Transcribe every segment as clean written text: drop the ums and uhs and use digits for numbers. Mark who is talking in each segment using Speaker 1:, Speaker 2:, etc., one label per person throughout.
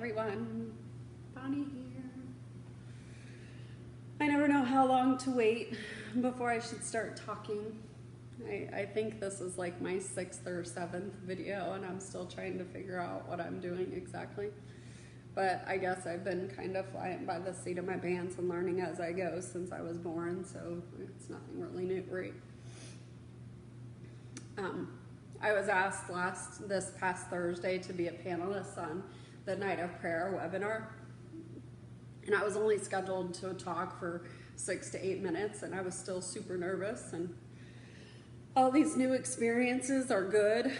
Speaker 1: everyone. Bonnie here. I never know how long to wait before I should start talking. I think this is like my 6th or 7th video and I'm still trying to figure out what I'm doing exactly. But I guess I've been kind of flying by the seat of my pants and learning as I go since I was born, so it's nothing really new, right? I was asked this past Thursday to be a panelist on the Night of Prayer webinar. And I was only scheduled to talk for 6 to 8 minutes, and I was still super nervous. And all these new experiences are good,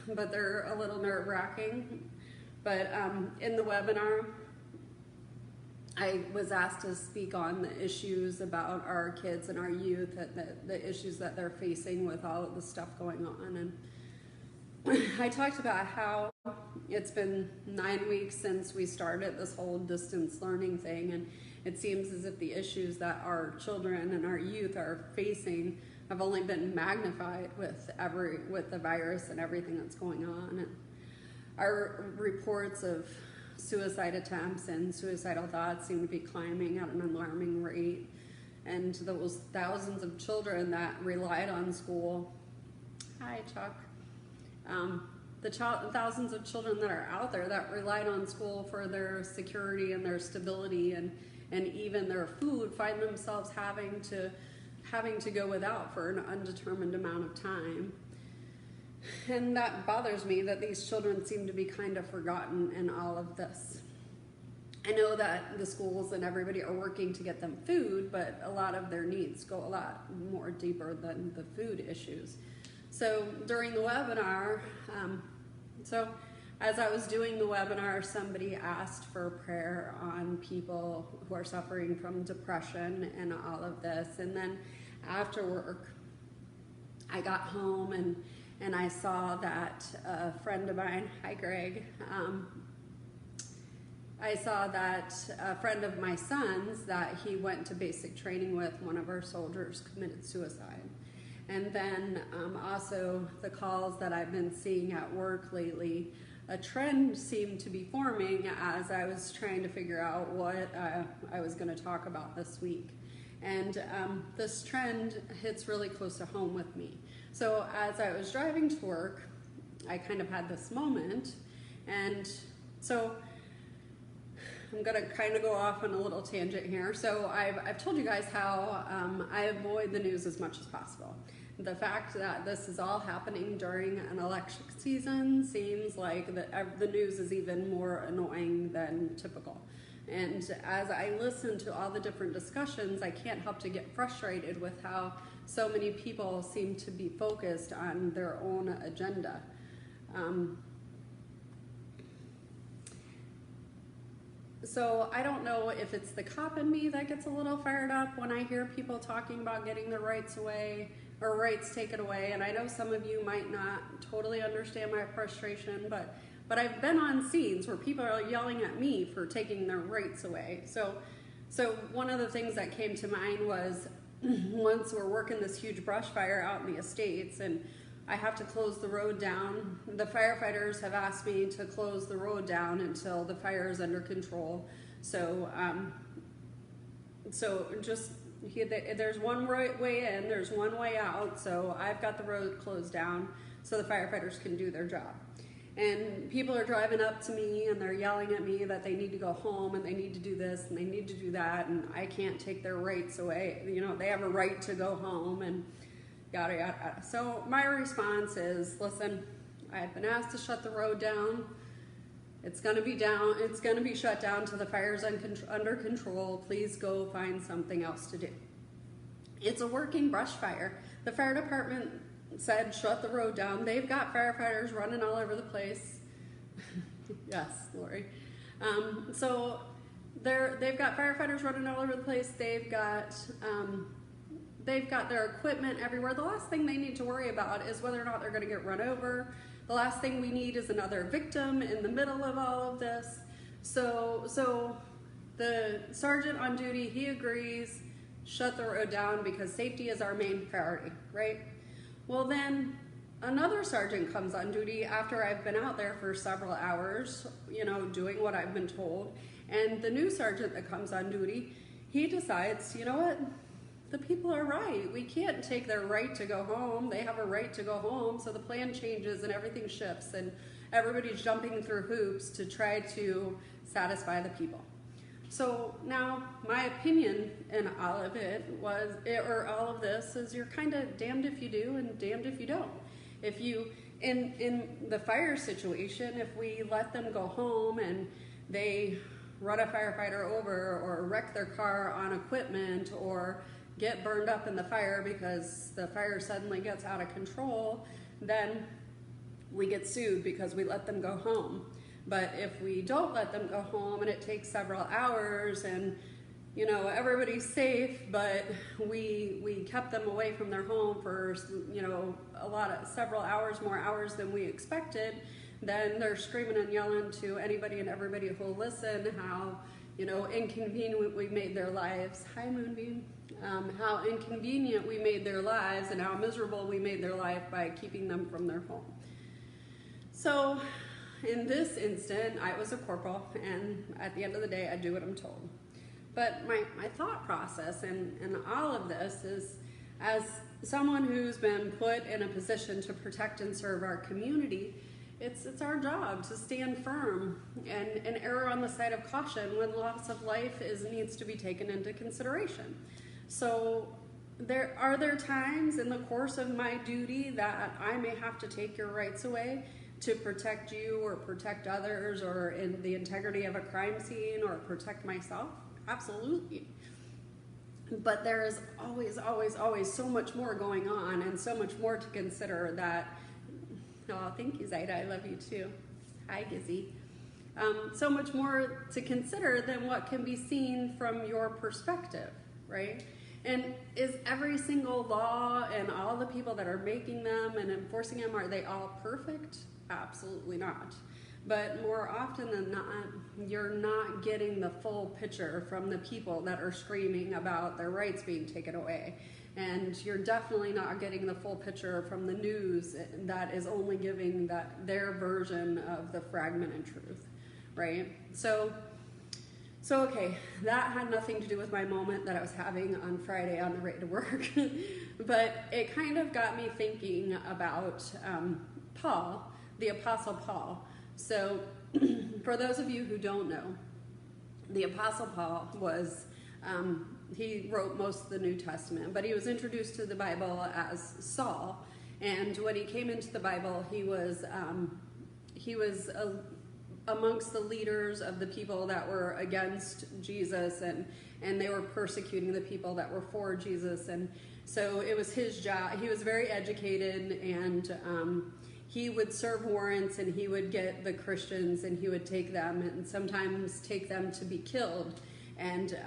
Speaker 1: but they're a little nerve-wracking. But in the webinar, I was asked to speak on the issues about our kids and our youth, and the issues that they're facing with all of the stuff going on. And I talked about how it's been 9 weeks since we started this whole distance learning thing, and it seems as if the issues that our children and our youth are facing have only been magnified with the virus and everything that's going on. And our reports of suicide attempts and suicidal thoughts seem to be climbing at an alarming rate. And those thousands of children that relied on school, hi Chuck, thousands of children that are out there that relied on school for their security and their stability and even their food find themselves having to go without for an undetermined amount of time. And that bothers me that these children seem to be kind of forgotten in all of this. I know that the schools and everybody are working to get them food, but a lot of their needs go a lot more deeper than the food issues. So during the webinar, as I was doing the webinar, somebody asked for prayer on people who are suffering from depression and all of this. And then after work, I got home and I saw that a friend of mine, hi Greg, I saw that a friend of my son's that he went to basic training with, one of our soldiers, committed suicide. And then also the calls that I've been seeing at work lately, a trend seemed to be forming as I was trying to figure out what I was going to talk about this week. And this trend hits really close to home with me. So as I was driving to work, I kind of had this moment. And so I'm going to kind of go off on a little tangent here. So I've told you guys how I avoid the news as much as possible. The fact that this is all happening during an election season seems like the news is even more annoying than typical. And as I listen to all the different discussions, I can't help to get frustrated with how so many people seem to be focused on their own agenda. So I don't know if it's the cop in me that gets a little fired up when I hear people talking about getting their rights away or rights taken away. And I know some of you might not totally understand my frustration, but I've been on scenes where people are yelling at me for taking their rights away. So one of the things that came to mind was once we're working this huge brush fire out in the estates and I have to close the road down. The firefighters have asked me to close the road down until the fire is under control. So there's one way in, there's one way out. So I've got the road closed down so the firefighters can do their job. And people are driving up to me and they're yelling at me that they need to go home and they need to do this and they need to do that and I can't take their rights away. You know, they have a right to go home and yada, yada, yada. So my response is, listen, I've been asked to shut the road down. It's going to be down. It's going to be shut down till the fire's under control. Please go find something else to do. It's a working brush fire. The fire department said shut the road down. They've got firefighters running all over the place. Yes, Lori. So they've got firefighters running all over the place. They've got their equipment everywhere. The last thing they need to worry about is whether or not they're going to get run over. The last thing we need is another victim in the middle of all of this. So the sergeant on duty, he agrees, shut the road down because safety is our main priority, right? Well then, another sergeant comes on duty after I've been out there for several hours, doing what I've been told. And the new sergeant that comes on duty, he decides, you know what? The people are right. We can't take their right to go home. They have a right to go home. So the plan changes and everything shifts and everybody's jumping through hoops to try to satisfy the people. So now my opinion in all of all of this is you're kind of damned if you do and damned if you don't. If you, in the fire situation, if we let them go home and they run a firefighter over or wreck their car on equipment or get burned up in the fire because the fire suddenly gets out of control, then we get sued because we let them go home. But if we don't let them go home and it takes several hours and everybody's safe, but we kept them away from their home for several hours, more hours than we expected, then they're screaming and yelling to anybody and everybody who'll listen how inconvenient we made their lives. Hi, Moonbeam. How inconvenient we made their lives and how miserable we made their life by keeping them from their home. So in this instant, I was a corporal, and at the end of the day, I do what I'm told. But my thought process in all of this is, as someone who's been put in a position to protect and serve our community, it's our job to stand firm and err on the side of caution when loss of life needs to be taken into consideration. So there are times in the course of my duty that I may have to take your rights away to protect you or protect others or in the integrity of a crime scene or protect myself? Absolutely. But there is always, always, always so much more going on and so much more to consider that, thank you, Zaida, I love you too. Hi, Gizzy. So much more to consider than what can be seen from your perspective, right? And is every single law and all the people that are making them and enforcing them, are they all perfect? Absolutely not. But more often than not, you're not getting the full picture from the people that are screaming about their rights being taken away. And you're definitely not getting the full picture from the news that is only giving their version of the fragmented truth, right? So okay, that had nothing to do with my moment that I was having on Friday on the way to work. But it kind of got me thinking about Paul, the Apostle Paul. So for those of you who don't know, the Apostle Paul was, he wrote most of the New Testament, but he was introduced to the Bible as Saul. And when he came into the Bible, he was amongst the leaders of the people that were against Jesus, and they were persecuting the people that were for Jesus. And so it was his job. He was very educated, and he would serve warrants, and he would get the Christians, and he would take them, and sometimes take them to be killed and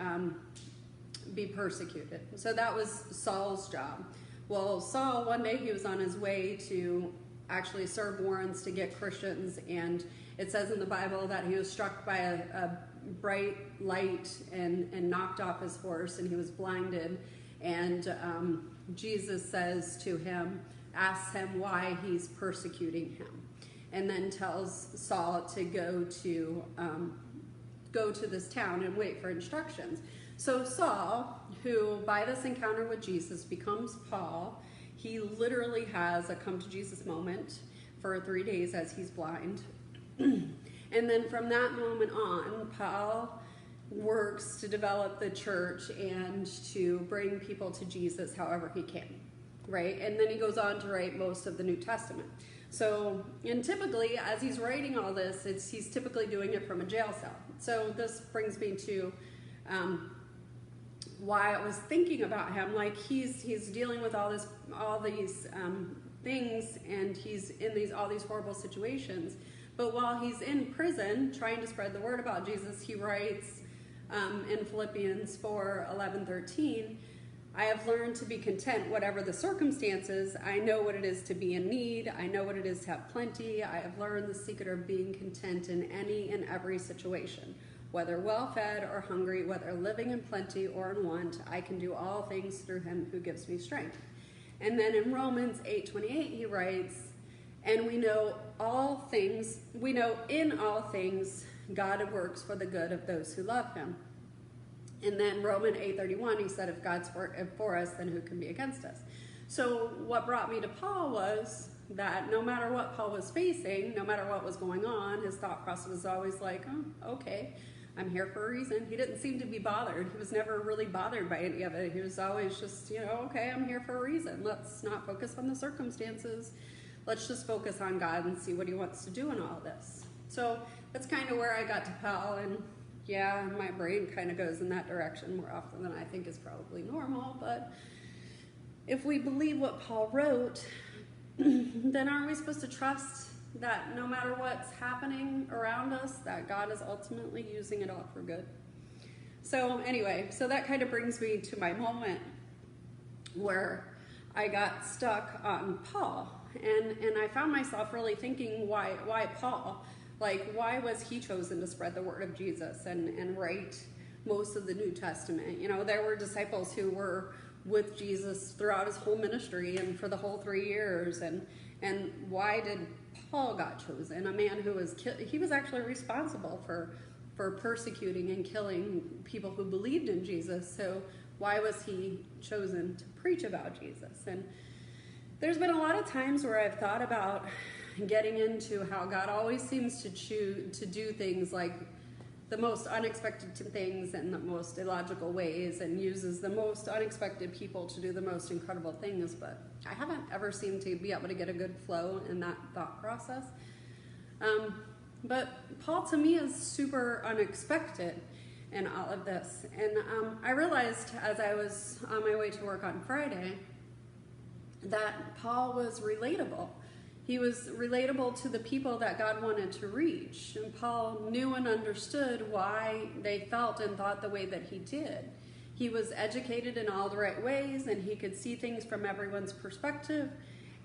Speaker 1: be persecuted. So that was Saul's job. Well, Saul, one day he was on his way to actually serve warrants to get Christians, and it says in the Bible that he was struck by a bright light and knocked off his horse, and he was blinded. And Jesus says to him, asks him why he's persecuting him, and then tells Saul to go to this town and wait for instructions. So Saul, who by this encounter with Jesus becomes Paul, he literally has a come to Jesus moment for 3 days as he's blind. And then from that moment on, Paul works to develop the church and to bring people to Jesus however he can, right? And then he goes on to write most of the New Testament. So, and typically, as he's writing all this, he's typically doing it from a jail cell. So this brings me to why I was thinking about him. Like he's dealing with all these things, and he's in all these horrible situations. But while he's in prison trying to spread the word about Jesus, he writes in Philippians 4:11-13, I have learned to be content whatever the circumstances. I know what it is to be in need. I know what it is to have plenty. I have learned the secret of being content in any and every situation. Whether well-fed or hungry, whether living in plenty or in want, I can do all things through him who gives me strength. And then in Romans 8:28, he writes, and we know in all things God works for the good of those who love him. And then Romans 8:31, he said, if God's for us, then who can be against us? So what brought me to Paul was that no matter what Paul was facing, no matter what was going on, his thought process was always like, oh, okay, I'm here for a reason. He didn't seem to be bothered. He was never really bothered by any of it. He was always just, okay, I'm here for a reason. Let's not focus on the circumstances. Let's just focus on God and see what he wants to do in all this. So that's kind of where I got to Paul, and yeah, my brain kind of goes in that direction more often than I think is probably normal, but if we believe what Paul wrote, then aren't we supposed to trust that no matter what's happening around us, that God is ultimately using it all for good? So anyway, so that kind of brings me to my moment where I got stuck on Paul. And I found myself really thinking, why Paul? Like, why was he chosen to spread the word of Jesus and write most of the New Testament? There were disciples who were with Jesus throughout his whole ministry and for the whole 3 years. And why did Paul got chosen? A man who he was actually responsible for persecuting and killing people who believed in Jesus. So why was he chosen to preach about Jesus? And there's been a lot of times where I've thought about getting into how God always seems to choose to do things like the most unexpected things in the most illogical ways, and uses the most unexpected people to do the most incredible things, but I haven't ever seemed to be able to get a good flow in that thought process. But Paul to me is super unexpected in all of this. And I realized as I was on my way to work on Friday that Paul was relatable. He was relatable to the people that God wanted to reach. And Paul knew and understood why they felt and thought the way that he did. He was educated in all the right ways, and he could see things from everyone's perspective.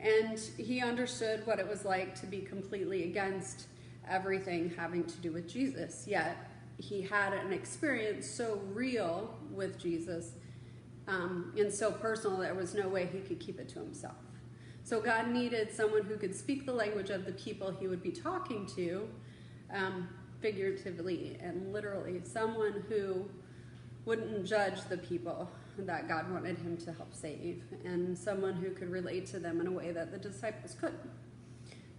Speaker 1: And he understood what it was like to be completely against everything having to do with Jesus. Yet he had an experience so real with Jesus and so personal, there was no way he could keep it to himself. So God needed someone who could speak the language of the people he would be talking to, figuratively and literally. Someone who wouldn't judge the people that God wanted him to help save, and someone who could relate to them in a way that the disciples couldn't.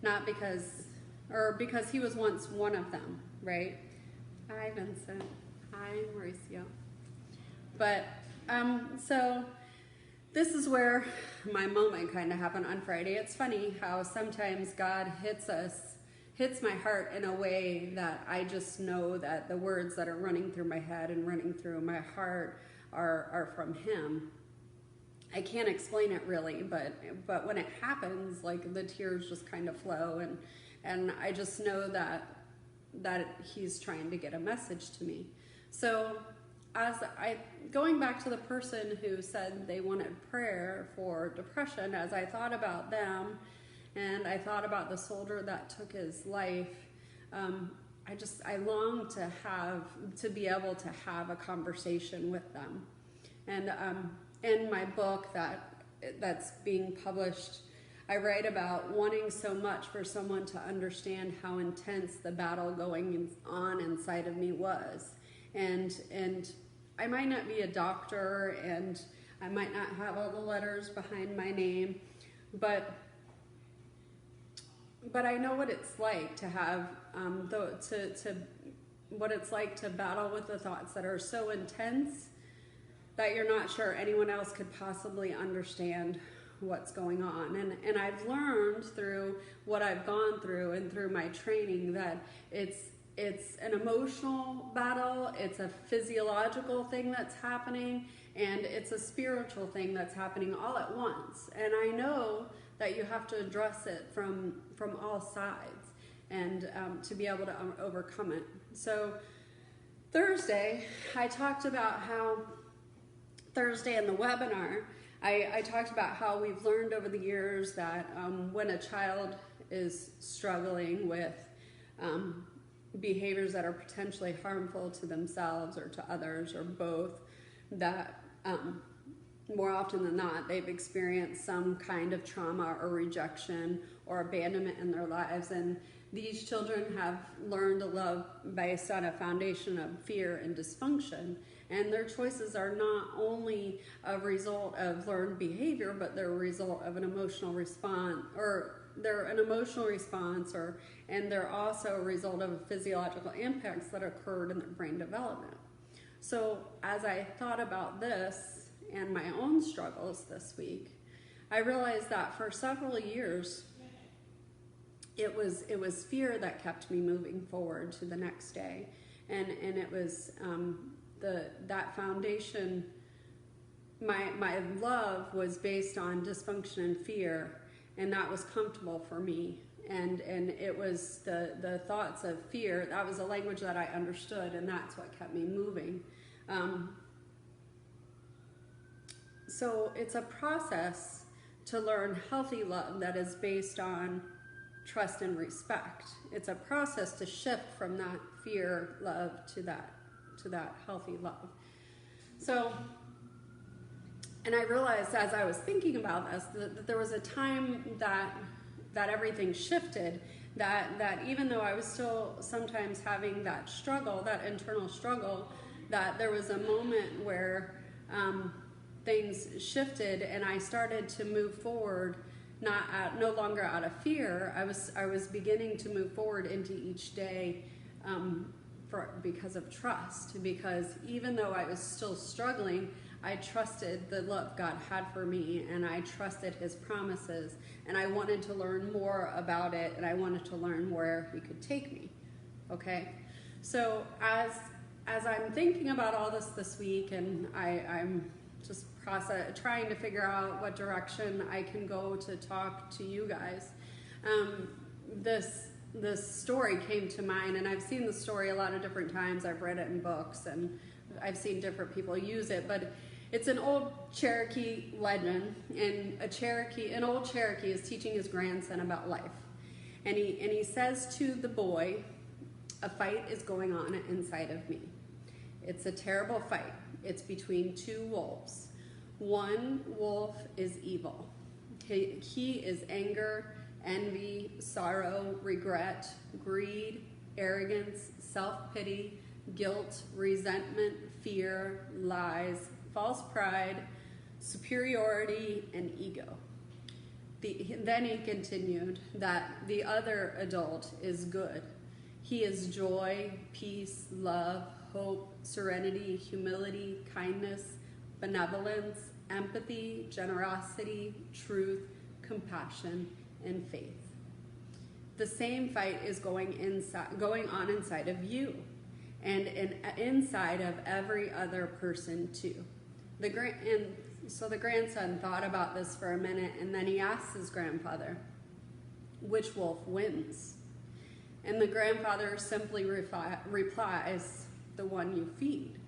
Speaker 1: Not because he was once one of them, right? Hi, Vincent. Hi, Mauricio. But, so this is where my moment kind of happened on Friday. It's funny how sometimes God hits my heart in a way that I just know that the words that are running through my head and running through my heart are from him. I can't explain it really, but when it happens, like the tears just kind of flow, and I just know that he's trying to get a message to me. So going back to the person who said they wanted prayer for depression, as I thought about them and I thought about the soldier that took his life, I long to be able to have a conversation with them. And in my book that's being published, I write about wanting so much for someone to understand how intense the battle going on inside of me was. And I might not be a doctor, and I might not have all the letters behind my name, but I know what it's like to have what it's like to battle with the thoughts that are so intense that you're not sure anyone else could possibly understand what's going on. And I've learned through what I've gone through and through my training that it's an emotional battle, it's a physiological thing that's happening, and it's a spiritual thing that's happening all at once. And I know that you have to address it from all sides and to be able to overcome it. So Thursday, I talked about how Thursday in the webinar, I talked about how we've learned over the years that when a child is struggling with behaviors that are potentially harmful to themselves or to others or both, that more often than not, they've experienced some kind of trauma or rejection or abandonment in their lives. And these children have learned to love based on a foundation of fear and dysfunction. And their choices are not only a result of learned behavior, but they're a result of an emotional response, and they're also a result of physiological impacts that occurred in their brain development. So as I thought about this and my own struggles this week, I realized that for several years, it was fear that kept me moving forward to the next day, and it was that foundation. My love was based on dysfunction and fear, and that was comfortable for me. And it was the thoughts of fear. That was a language that I understood, and that's what kept me moving. So it's a process to learn healthy love that is based on trust and respect. It's a process to shift from that fear love to that healthy love. So, and I realized as I was thinking about this that there was a time that everything shifted, that even though I was still sometimes having that struggle, that internal struggle, that there was a moment where things shifted and I started to move forward, no longer out of fear. I was beginning to move forward into each day because of trust. Because even though I was still struggling, I trusted the love God had for me, and I trusted His promises, and I wanted to learn more about it, and I wanted to learn where He could take me. Okay, so as I'm thinking about all this week, and I'm just trying to figure out what direction I can go to talk to you guys, this story came to mind, and I've seen the story a lot of different times. I've read it in books, and I've seen different people use it, but it's an old Cherokee legend, and an old Cherokee is teaching his grandson about life, and he says to the boy, "A fight is going on inside of me. It's a terrible fight. It's between two wolves. One wolf is evil. He is anger, envy, sorrow, regret, greed, arrogance, self-pity, guilt, resentment, fear, lies, false pride, superiority, and ego." Then he continued that the other adult is good. He is joy, peace, love, hope, serenity, humility, kindness, benevolence, empathy, generosity, truth, compassion, and faith. The same fight is going on inside of you, and inside of every other person too. So the grandson thought about this for a minute, and then he asked his grandfather, "Which wolf wins?" And the grandfather simply replies, "The one you feed."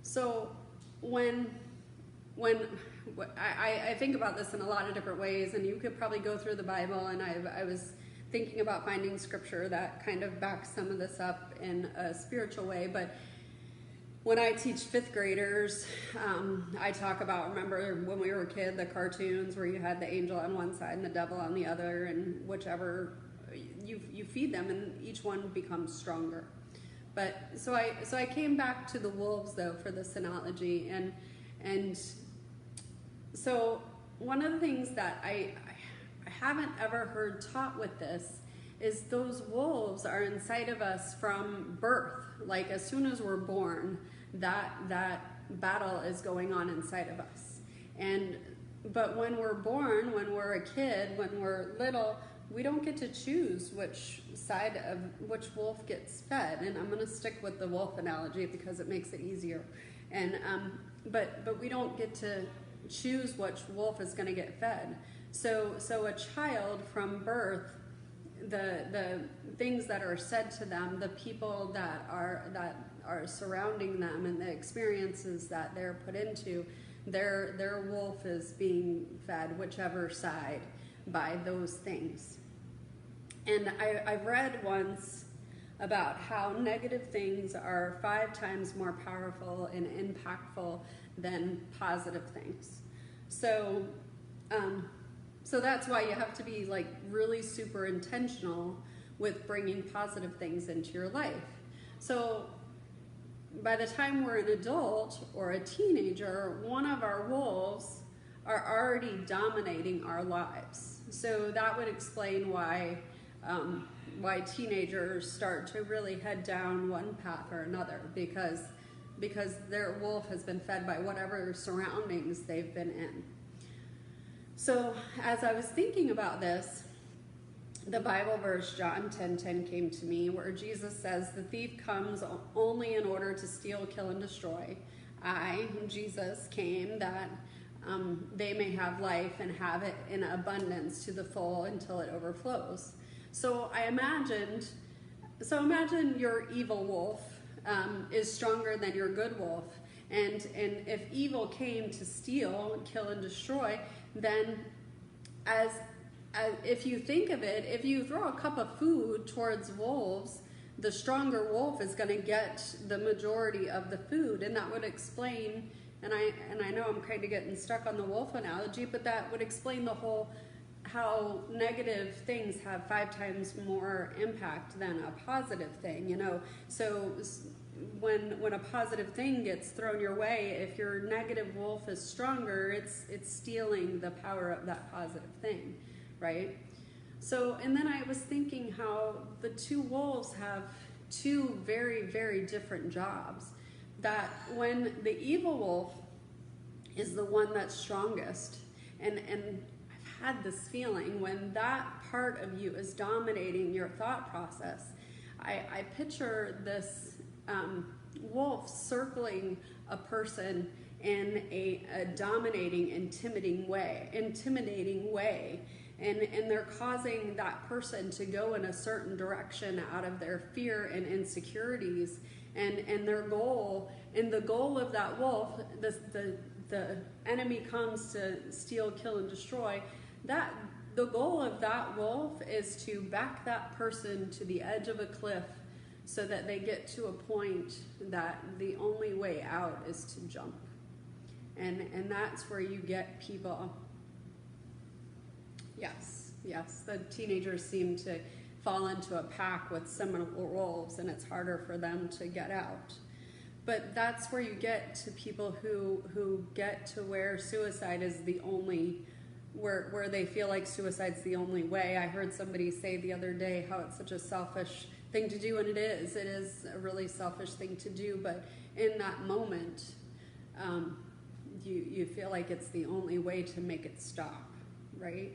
Speaker 1: So when I think about this in a lot of different ways, and you could probably go through the Bible, and I was thinking about finding scripture that kind of backs some of this up in a spiritual way, but when I teach fifth graders, I talk about, remember when we were a kid, the cartoons where you had the angel on one side and the devil on the other, and whichever you feed them, and each one becomes stronger. But so I came back to the wolves though for this analogy, and so one of the things that I haven't ever heard taught with this is those wolves are inside of us from birth. Like as soon as we're born, that battle is going on inside of us. But when we're born, when we're a kid, when we're little, we don't get to choose which wolf gets fed. And I'm going to stick with the wolf analogy because it makes it easier. And but we don't get to choose which wolf is going to get fed. So a child from birth, the things that are said to them, the people that are surrounding them, and the experiences that they're put into, their wolf is being fed whichever side by those things. And I read once about how negative things are 5 times more powerful and impactful than positive things. So, so that's why you have to be like really super intentional with bringing positive things into your life. So by the time we're an adult or a teenager, one of our wolves are already dominating our lives. So that would explain why teenagers start to really head down one path or another, because their wolf has been fed by whatever surroundings they've been in. So as I was thinking about this, the Bible verse John 10:10 came to me, where Jesus says, "The thief comes only in order to steal, kill, and destroy. I, Jesus, came that they may have life and have it in abundance to the full until it overflows." So imagine your evil wolf is stronger than your good wolf. And if evil came to steal, kill, and destroy, then as if you think of it, if you throw a cup of food towards wolves, the stronger wolf is going to get the majority of the food. And that would explain, and I know I'm kind of getting stuck on the wolf analogy, but that would explain the whole, how negative things have 5 times more impact than a positive thing, you know. So when a positive thing gets thrown your way, if your negative wolf is stronger, it's stealing the power of that positive thing, right? So, and then I was thinking how the 2 wolves have 2 very, very different jobs. That when the evil wolf is the one that's strongest, and I've had this feeling, when that part of you is dominating your thought process, I picture this wolf circling a person in a dominating, intimidating way, and they're causing that person to go in a certain direction out of their fear and insecurities, and their goal, and the goal of that wolf, the enemy comes to steal, kill, and destroy. That the goal of that wolf is to back that person to the edge of a cliff, so that they get to a point that the only way out is to jump. And that's where you get people. Yes, the teenagers seem to fall into a pack with similar wolves, and it's harder for them to get out. But that's where you get to people who get to where suicide is the only, where they feel like suicide's the only way. I heard somebody say the other day how it's such a selfish thing to do, and it is a really selfish thing to do, but in that moment, you feel like it's the only way to make it stop, right?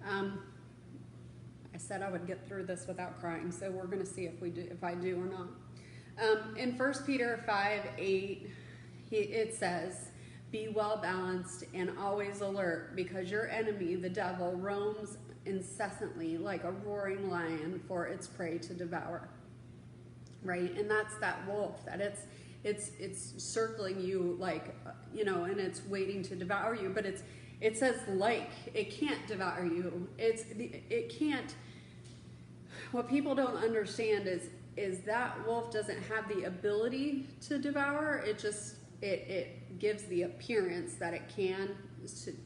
Speaker 1: I said I would get through this without crying, so we're going to see if I do or not. In 1 Peter 5:8, it says, "Be well balanced and always alert, because your enemy, the devil, roams incessantly like a roaring lion for its prey to devour." Right? And that's that wolf, that it's circling you, like, you know, and it's waiting to devour you. But it says like, it can't devour you. It can't. What people don't understand is that wolf doesn't have the ability to devour. It gives the appearance that it can,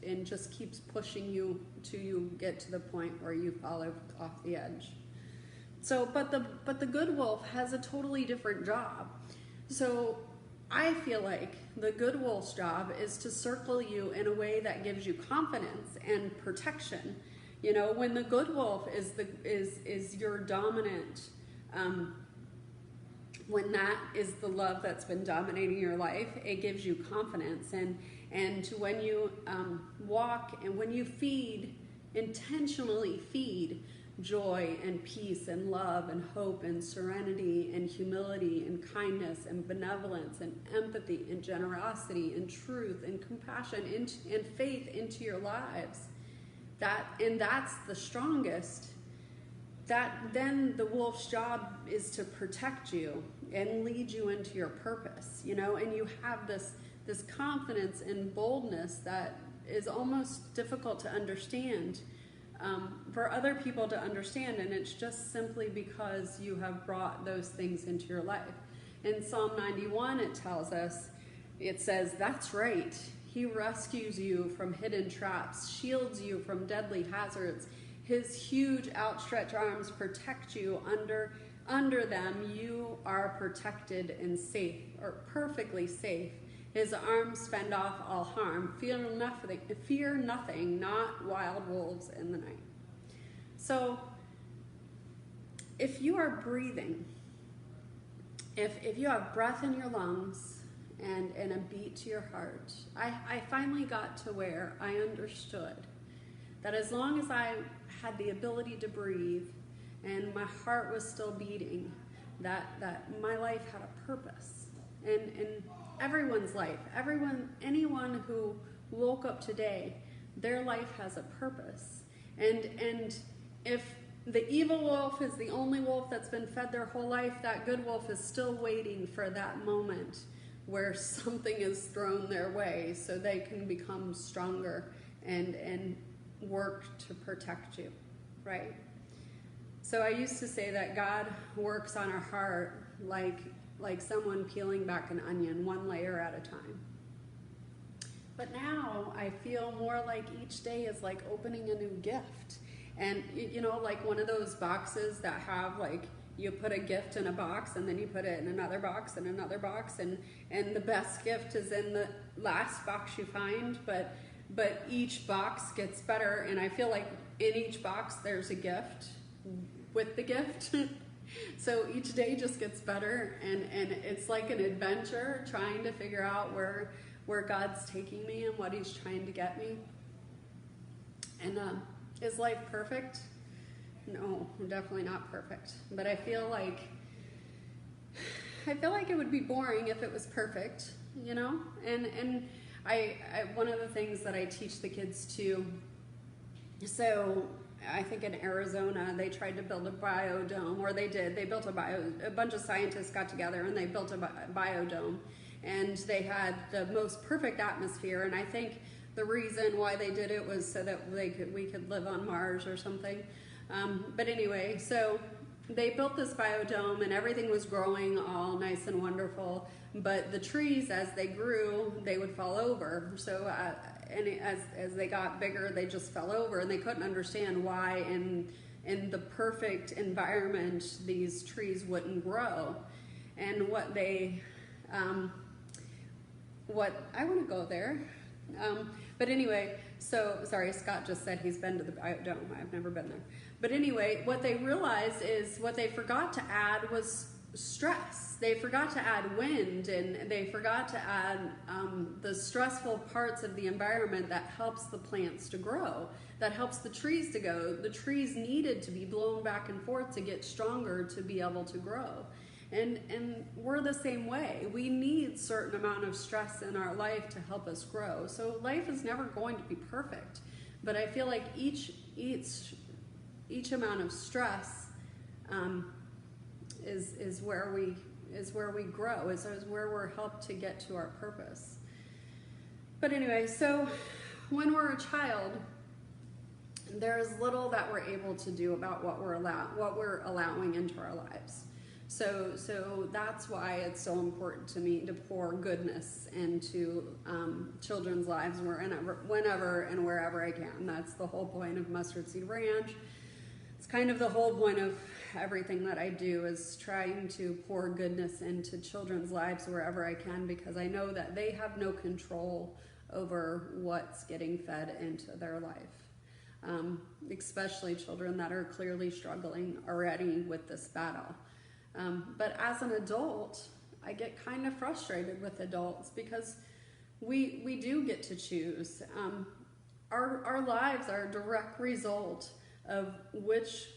Speaker 1: and just keeps pushing you till you get to the point where you fall off the edge. So, but the good wolf has a totally different job. So I feel like the good wolf's job is to circle you in a way that gives you confidence and protection. You know, when the good wolf is your dominant, when that is the love that's been dominating your life, it gives you confidence. And when you walk, and when you intentionally feed joy and peace and love and hope and serenity and humility and kindness and benevolence and empathy and generosity and truth and compassion and faith into your lives, that's the strongest. Then the wolf's job is to protect you and lead you into your purpose, you know, and you have this confidence and boldness that is almost difficult to understand for other people to understand, and it's just simply because you have brought those things into your life. In Psalm 91, it says, that's right. He rescues you from hidden traps, shields you from deadly hazards. His huge outstretched arms protect you. Under them, you are protected and safe, or perfectly safe. His arms fend off all harm. Fear nothing, not wild wolves in the night. So, if you are breathing, if you have breath in your lungs and a beat to your heart, I finally got to where I understood that as long as I had the ability to breathe and my heart was still beating, that my life had a purpose. And everyone's life, anyone who woke up today, their life has a purpose. And if the evil wolf is the only wolf that's been fed their whole life, that good wolf is still waiting for that moment where something is thrown their way so they can become stronger and work to protect you, right? So I used to say that God works on our heart like someone peeling back an onion, one layer at a time. But now I feel more like each day is like opening a new gift. And like one of those boxes that have you put a gift in a box and then you put it in another box and another box, and the best gift is in the last box you find, but each box gets better, and I feel like in each box there's a gift with the gift. So each day just gets better, and it's like an adventure trying to figure out where God's taking me and what he's trying to get me. And is life perfect? No, definitely not perfect. But I feel like it would be boring if it was perfect, And I one of the things that I teach the kids too. So I think in Arizona they tried to build a biodome, or they built a bunch of scientists got together and they built a biodome, and they had the most perfect atmosphere. And I think the reason why they did it was so that we could live on Mars or something. But anyway, so they built this biodome and everything was growing all nice and wonderful. But the trees, as they grew, they would fall over. So and as they got bigger, they just fell over, and they couldn't understand why in the perfect environment these trees wouldn't grow. And what I want to go there. But anyway, so, sorry, Scott just said he's been to the biodome. I've never been there. But anyway, what they realized is what they forgot to add was stress. They forgot to add wind, and they forgot to add the stressful parts of the environment that helps the plants to grow, that helps the trees to go. The trees needed to be blown back and forth to get stronger to be able to grow. And we're the same way. We need certain amount of stress in our life to help us grow. So life is never going to be perfect, but I feel like each amount of stress is where we grow, is where we're helped to get to our purpose. But anyway, so when we're a child, there's little that we're able to do about what we're allowing into our lives. So that's why it's so important to me to pour goodness into children's lives whenever and wherever I can. That's the whole point of Mustard Seed Ranch. It's kind of the whole point of everything that I do, is trying to pour goodness into children's lives wherever I can, because I know that they have no control over what's getting fed into their life, especially children that are clearly struggling already with this battle. But as an adult, I get kind of frustrated with adults because we do get to choose. Our lives are a direct result of which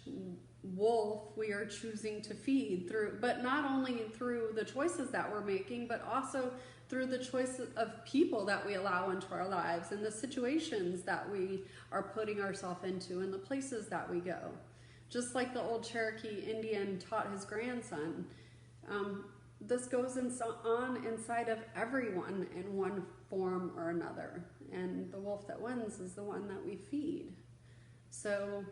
Speaker 1: wolf we are choosing to feed through, but not only through the choices that we're making, but also through the choices of people that we allow into our lives and the situations that we are putting ourselves into and the places that we go. Just like the old Cherokee Indian taught his grandson, this goes on inside of everyone in one form or another. And the wolf that wins is the one that we feed. So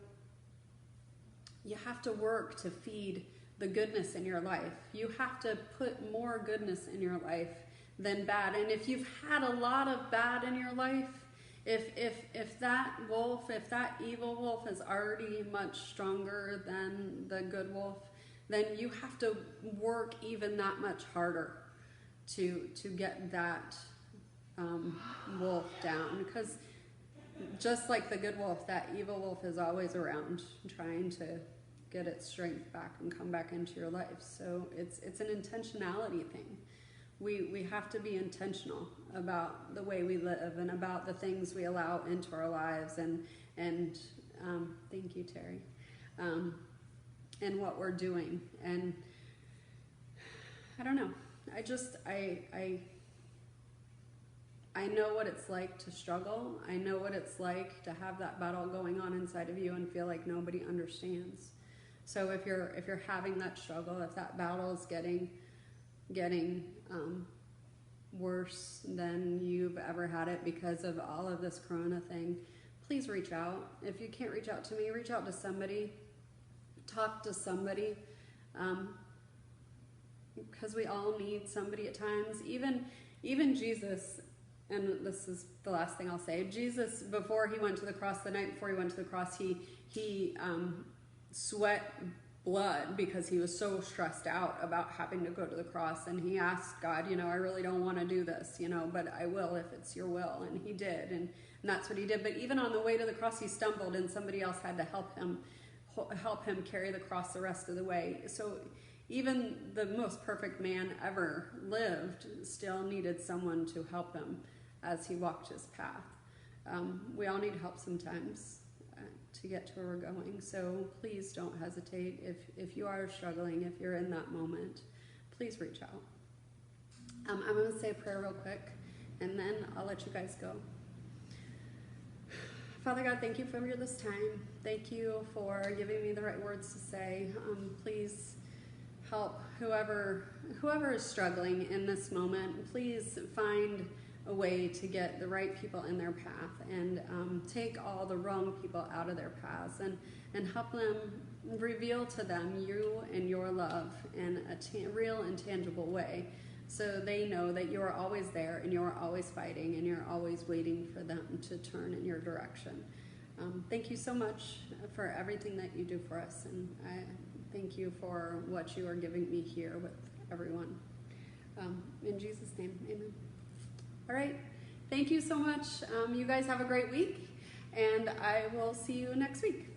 Speaker 1: you have to work to feed the goodness in your life. You have to put more goodness in your life than bad. And if you've had a lot of bad in your life, if that wolf, if that evil wolf is already much stronger than the good wolf, then you have to work even that much harder to get that wolf down. Because just like the good wolf, that evil wolf is always around trying to get its strength back and come back into your life. So it's an intentionality thing. We have to be intentional about the way we live and about the things we allow into our lives, and thank you, Terry, and what we're doing. And I don't know. I know what it's like to struggle. I know what it's like to have that battle going on inside of you and feel like nobody understands. So if you're having that struggle, if that battle is getting worse than you've ever had it because of all of this corona thing, please reach out. If you can't reach out to me, reach out to somebody. Talk to somebody. Because we all need somebody at times. Even Jesus, and this is the last thing I'll say, Jesus, before he went to the cross, the night before he went to the cross, he sweat blood because he was so stressed out about having to go to the cross. And he asked God, I really don't want to do this, but I will if it's your will. And he did, and that's what he did. But even on the way to the cross, he stumbled, and somebody else had to help him carry the cross the rest of the way. So even the most perfect man ever lived still needed someone to help him as he walked his path. We all need help sometimes to get to where we're going. So please don't hesitate. If you are struggling, if you're in that moment, please reach out. I'm going to say a prayer real quick, and then I'll let you guys go. Father God, thank you for this time. Thank you for giving me the right words to say. Please help whoever is struggling in this moment. Please find a way to get the right people in their path, and take all the wrong people out of their paths, and help them, reveal to them you and your love in a real and tangible way, so they know that you're always there, and you're always fighting, and you're always waiting for them to turn in your direction. Thank you so much for everything that you do for us, and I thank you for what you are giving me here with everyone. In Jesus' name, amen. All right. Thank you so much. You guys have a great week, and I will see you next week.